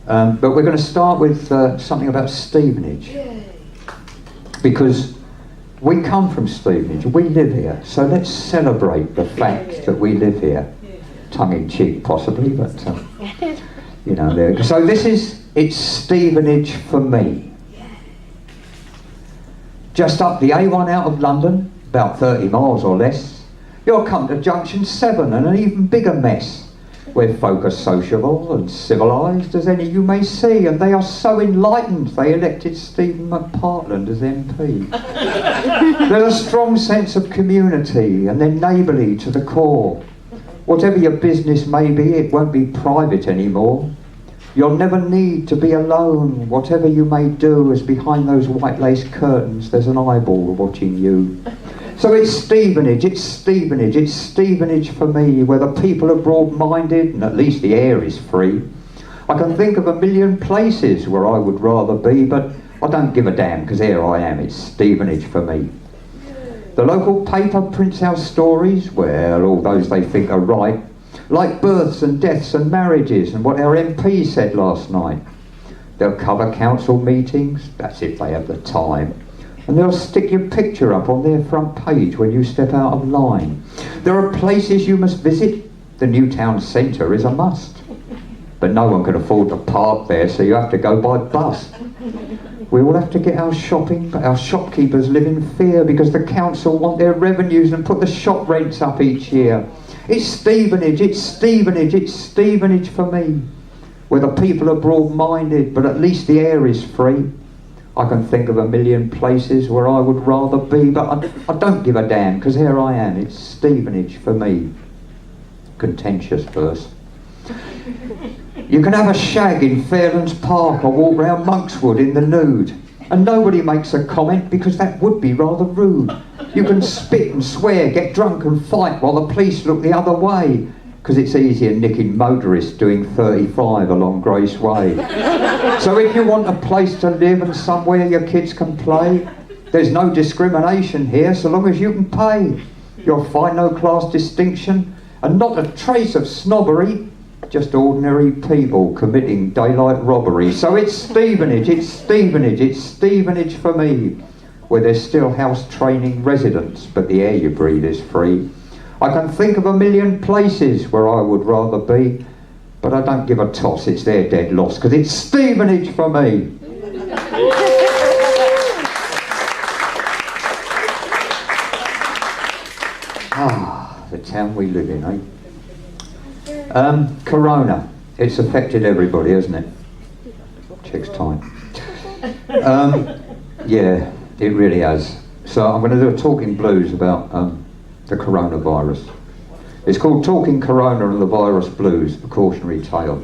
But we're going to start with something about Stevenage. Because we come from Stevenage, we live here, so let's celebrate the fact that we live here. Tongue-in-cheek possibly, but you know, there. So it's Stevenage for me. Just up the A1 out of London, about 30 miles or less, you'll come to Junction 7 and an even bigger mess, where folk are sociable and civilised as any you may see, and they are so enlightened they elected Stephen McPartland as MP. There's a strong sense of community and they're neighbourly to the core. Whatever your business may be, it won't be private anymore. You'll never need to be alone. Whatever you may do, as behind those white lace curtains there's an eyeball watching you. So it's Stevenage, it's Stevenage, it's Stevenage for me, where the people are broad-minded and at least the air is free. I can think of a million places where I would rather be, but I don't give a damn, because here I am, it's Stevenage for me. The local paper prints our stories, well, all those they think are right, like births and deaths and marriages and what our MP said last night. They'll cover council meetings, that's if they have the time, and they'll stick your picture up on their front page when you step out of line. There are places you must visit. The new town centre is a must, but no one can afford to park there, so you have to go by bus. We all have to get our shopping, but our shopkeepers live in fear because the council want their revenues and put the shop rents up each year. It's Stevenage, it's Stevenage, it's Stevenage for me, where the people are broad-minded, but at least the air is free. I can think of a million places where I would rather be, but I don't give a damn, because here I am, it's Stevenage for me. Contentious verse. You can have a shag in Fairlands Park or walk round Monkswood in the nude, and nobody makes a comment because that would be rather rude. You can spit and swear, get drunk and fight while the police look the other way, because it's easier nicking motorists doing 35 along Grace Way. So if you want a place to live and somewhere your kids can play, there's no discrimination here so long as you can pay. You'll find no class distinction and not a trace of snobbery, just ordinary people committing daylight robbery. So it's Stevenage, it's Stevenage, it's Stevenage for me, where there's still house training residents, but the air you breathe is free. I can think of a million places where I would rather be, but I don't give a toss, it's their dead loss, because it's Stevenage for me. The town we live in, eh? Corona, it's affected everybody, hasn't it? Checks time. Yeah, it really has. So I'm going to do a talking blues about the coronavirus. It's called Talking Corona and the Virus Blues, a cautionary tale.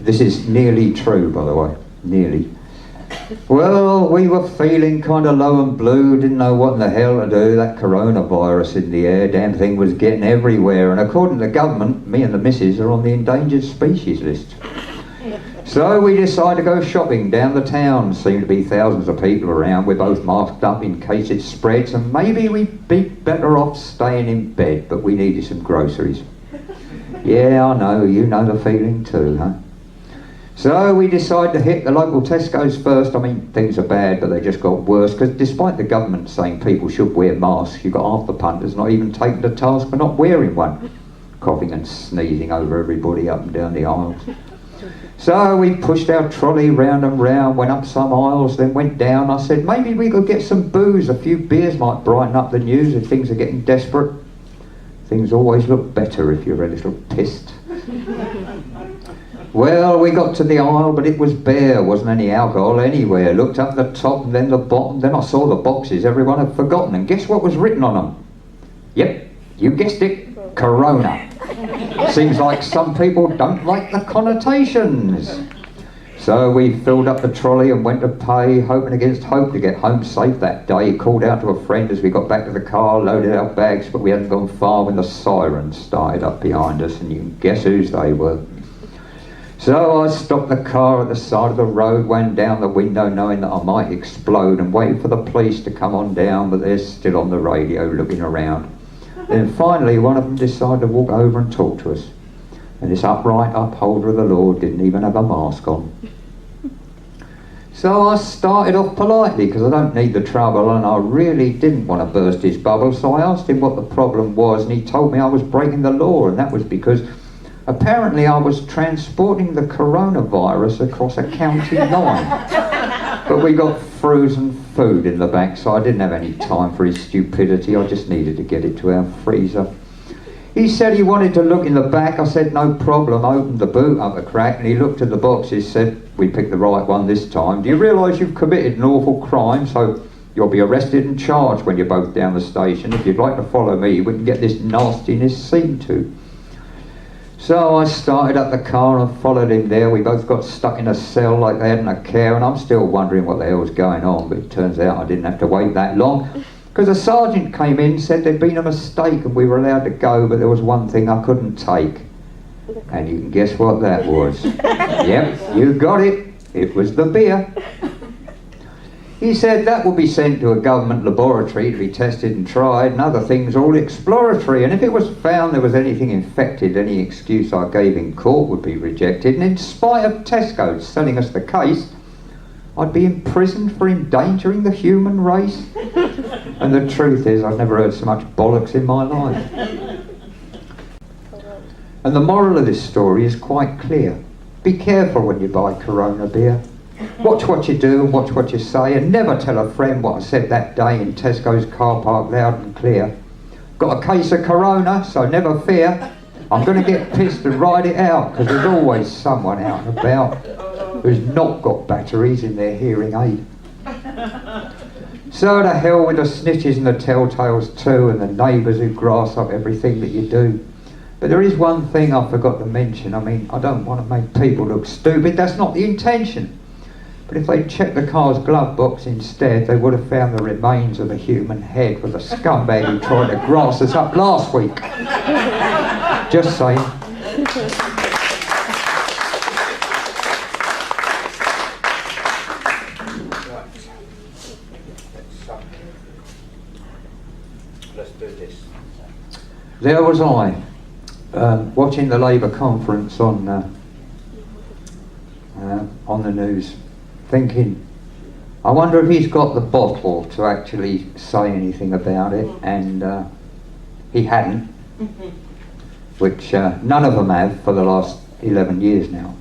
This is nearly true, by the way, nearly. Well, we were feeling kind of low and blue, didn't know what in the hell to do. That coronavirus in the air, damn thing was getting everywhere, and according to the government, me and the missus are on the endangered species list. So we decided to go shopping down the town. Seemed to be thousands of people around. We're both masked up in case it spreads, and maybe we'd be better off staying in bed, but we needed some groceries. Yeah, I know, you know the feeling too, huh? So we decided to hit the local Tesco's first. I mean, things are bad, but they just got worse, because despite the government saying people should wear masks, you've got half the punters not even taking the task for not wearing one, coughing and sneezing over everybody up and down the aisles. So we pushed our trolley round and round, went up some aisles, then went down. I said, maybe we could get some booze. A few beers might brighten up the news if things are getting desperate. Things always look better if you're a little pissed. Well, we got to the aisle, but it was bare. Wasn't any alcohol anywhere. Looked up the top and then the bottom. Then I saw the boxes everyone had forgotten. And guess what was written on them? Yep, you guessed it. Corona. Seems like some people don't like the connotations. So we filled up the trolley and went to pay, hoping against hope to get home safe that day. Called out to a friend as we got back to the car, loaded our bags, but we hadn't gone far when the sirens started up behind us, and you can guess whose they were. So I stopped the car at the side of the road, went down the window knowing that I might explode, and waited for the police to come on down, but they're still on the radio looking around. Then finally one of them decided to walk over and talk to us. And this upright upholder of the Lord didn't even have a mask on. So I started off politely, because I don't need the trouble, and I really didn't want to burst his bubble, so I asked him what the problem was, and he told me I was breaking the law, and that was because apparently I was transporting the coronavirus across a county line. But we got frozen food in the back, so I didn't have any time for his stupidity. I just needed to get it to our freezer. He said he wanted to look in the back. I said, no problem. I opened the boot up a crack, and he looked at the boxes, said, we picked the right one this time. Do you realise you've committed an awful crime? So you'll be arrested and charged when you're both down the station. If you'd like to follow me, we can get this nastiness seen to. So I started up the car and I followed him there. We both got stuck in a cell like they hadn't a care, and I'm still wondering what the hell was going on, but it turns out I didn't have to wait that long, because a sergeant came in and said there'd been a mistake and we were allowed to go, but there was one thing I couldn't take. And you can guess what that was. Yep, you got it. It was the beer. He said that would be sent to a government laboratory to be tested and tried, and other things all exploratory, and if it was found there was anything infected, any excuse I gave in court would be rejected, and in spite of Tesco selling us the case, I'd be imprisoned for endangering the human race. And the truth is, I've never heard so much bollocks in my life. And the moral of this story is quite clear. Be careful when you buy Corona beer. Watch what you do and watch what you say, and never tell a friend what I said that day in Tesco's car park loud and clear. Got a case of Corona, so never fear. I'm going to get pissed and ride it out, because there's always someone out and about who's not got batteries in their hearing aid. So to hell with the snitches and the telltales too, and the neighbours who grass up everything that you do. But there is one thing I forgot to mention. I mean, I don't want to make people look stupid, that's not the intention. But if they'd checked the car's glove box instead, they would have found the remains of a human head with a scumbag who tried to grass us up last week. Just saying. Let's do this. There was I, watching the Labour conference on the news, thinking, I wonder if he's got the bottle to actually say anything about it, and he hadn't, which none of them have for the last 11 years now.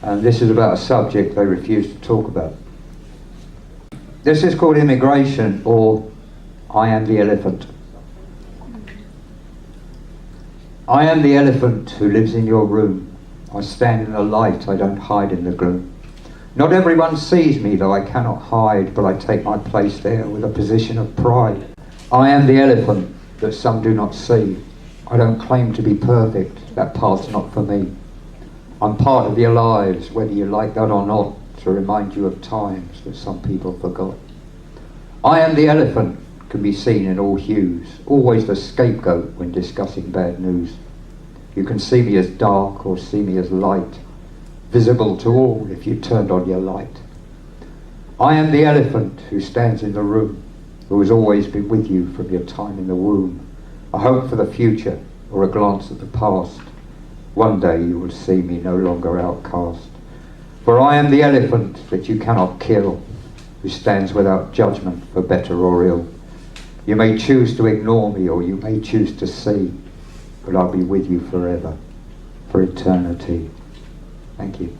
And this is about a subject they refuse to talk about. This is called immigration, or I am the elephant. I am the elephant who lives in your room. I stand in the light, I don't hide in the gloom. Not everyone sees me, though I cannot hide, but I take my place there with a position of pride. I am the elephant that some do not see. I don't claim to be perfect, that part's not for me. I'm part of your lives, whether you like that or not, to remind you of times that some people forgot. I am the elephant, can be seen in all hues, always the scapegoat when discussing bad news. You can see me as dark or see me as light, visible to all if you turned on your light. I am the elephant who stands in the room, who has always been with you from your time in the womb. A hope for the future or a glance at the past. One day you will see me no longer outcast. For I am the elephant that you cannot kill, who stands without judgment for better or ill. You may choose to ignore me or you may choose to see, but I'll be with you forever, for eternity. Thank you.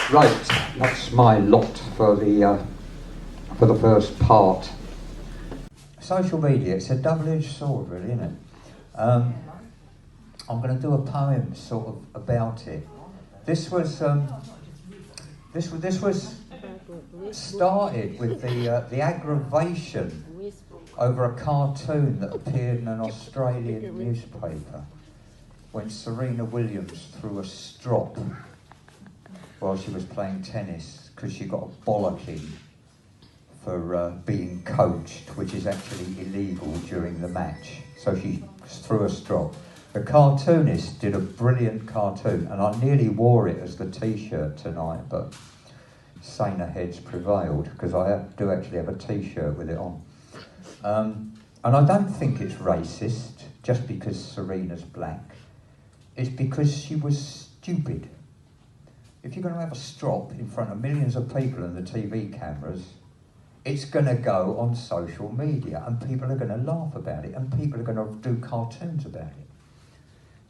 Right, that's my lot for the first part. Social media, it's a double-edged sword, really, isn't it? I'm going to do a poem sort of about it. This was started with the aggravation over a cartoon that appeared in an Australian newspaper when Serena Williams threw a strop while she was playing tennis because she got a bollocking for being coached, which is actually illegal during the match. So she threw a strop. The cartoonist did a brilliant cartoon, and I nearly wore it as the t-shirt tonight, but saner heads prevailed, because I do actually have a t-shirt with it on. And I don't think it's racist just because Serena's black. It's because she was stupid. If you're going to have a strop in front of millions of people and the TV cameras, it's going to go on social media and people are going to laugh about it and people are going to do cartoons about it.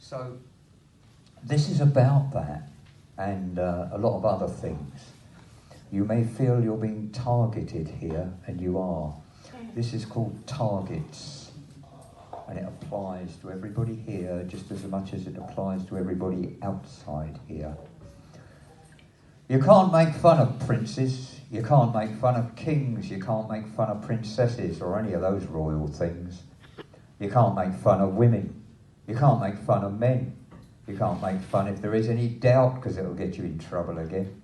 So this is about that and a lot of other things. You may feel you're being targeted here, and you are. This is called targets, and it applies to everybody here just as much as it applies to everybody outside here. You can't make fun of princes, you can't make fun of kings, you can't make fun of princesses or any of those royal things. You can't make fun of women, you can't make fun of men, you can't make fun if there is any doubt because it'll get you in trouble again.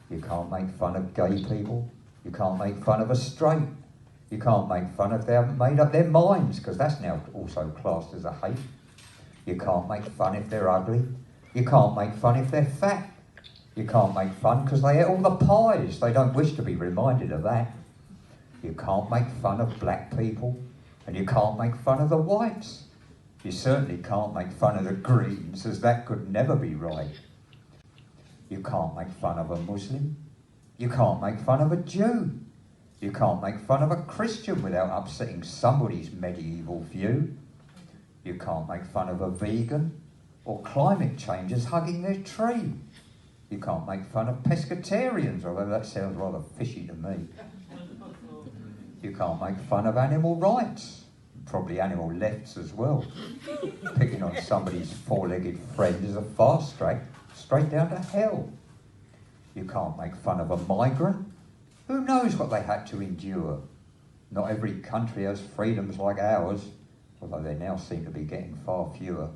You can't make fun of gay people, you can't make fun of a straight, you can't make fun if they haven't made up their minds because that's now also classed as a hate. You can't make fun if they're ugly, you can't make fun if they're fat. You can't make fun because they ate all the pies. They don't wish to be reminded of that. You can't make fun of black people, and you can't make fun of the whites. You certainly can't make fun of the Greens, as that could never be right. You can't make fun of a Muslim. You can't make fun of a Jew. You can't make fun of a Christian without upsetting somebody's medieval view. You can't make fun of a vegan or climate changers hugging their tree. You can't make fun of pescatarians, although that sounds rather fishy to me. You can't make fun of animal rights, probably animal lefts as well. Picking on somebody's four-legged friend is a fast track straight down to hell. You can't make fun of a migrant. Who knows what they had to endure? Not every country has freedoms like ours, although they now seem to be getting far fewer.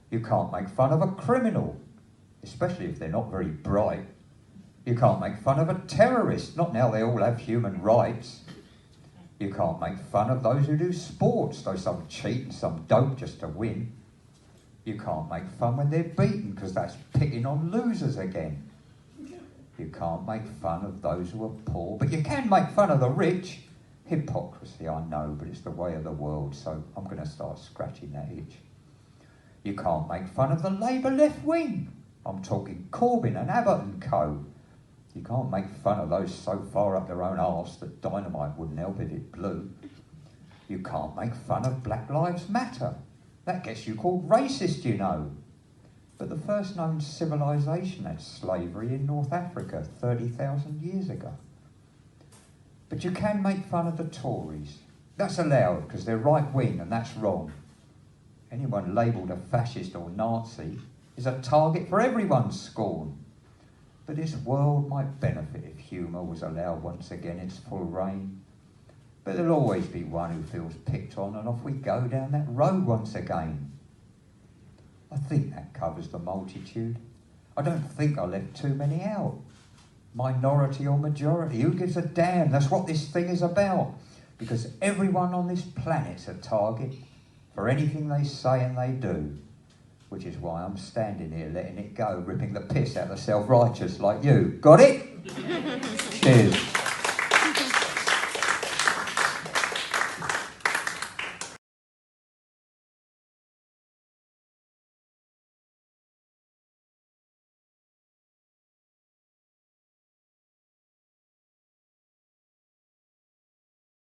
You can't make fun of a criminal, especially if they're not very bright. You can't make fun of a terrorist, not now they all have human rights. You can't make fun of those who do sports, though some cheat and some don't just to win. You can't make fun when they're beaten, because that's picking on losers again. You can't make fun of those who are poor, but you can make fun of the rich. Hypocrisy, I know, but it's the way of the world, so I'm going to start scratching that itch. You can't make fun of the Labour left wing. I'm talking Corbyn and Abbott and co. You can't make fun of those so far up their own arse that dynamite wouldn't help if it blew. You can't make fun of Black Lives Matter. That gets you called racist, you know. But the first known civilization had slavery in North Africa 30,000 years ago. But you can make fun of the Tories. That's allowed because they're right-wing and that's wrong. Anyone labelled a fascist or Nazi is a target for everyone's scorn. But this world might benefit if humour was allowed once again its full reign. But there'll always be one who feels picked on, and off we go down that road once again. I think that covers the multitude. I don't think I left too many out. Minority or majority, who gives a damn? That's what this thing is about. Because everyone on this planet's a target for anything they say and they do. Which is why I'm standing here letting it go, ripping the piss out of the self-righteous like you. Got it? Cheers.